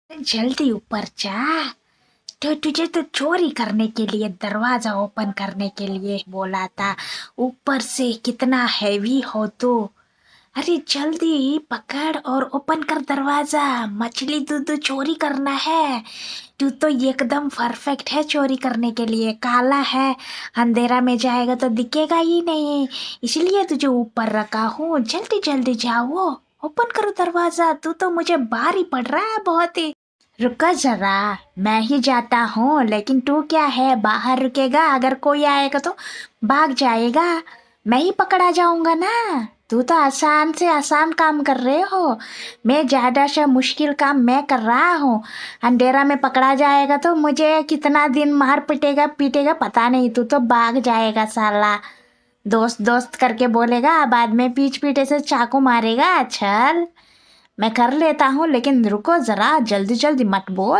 जल्दी ऊपर जा। तो तुझे तो चोरी करने के लिए दरवाजा ओपन करने के लिए बोला था। ऊपर से कितना हैवी हो तू। अरे जल्दी पकड़ और ओपन कर दरवाजा। मछली दूध चोरी करना है। तू तो एकदम परफेक्ट है चोरी करने के लिए। काला है, अंधेरा में जाएगा तो दिखेगा ही नहीं, इसलिए तुझे ऊपर रखा हूँ। जल्दी जल्दी जाओ, ओपन करो दरवाजा। तू तो मुझे भारी पड़ रहा है बहुत ही। रुको जरा, मैं ही जाता हूँ, लेकिन तू क्या है बाहर रुकेगा? अगर कोई आएगा तो भाग जाएगा, मैं ही पकड़ा जाऊंगा ना। तू तो आसान से आसान काम कर रहे हो, मैं ज्यादा सा मुश्किल काम मैं कर रहा हूँ। अंधेरा में पकड़ा जाएगा तो मुझे कितना दिन मार पिटेगा पीटेगा पता नहीं। तू तो भाग जाएगा साला। दोस्त दोस्त करके बोलेगा, बाद में पीठ पीछे से चाकू मारेगा। चल मैं कर लेता हूँ, लेकिन रुको जरा, जल्दी जल्दी मत बोल।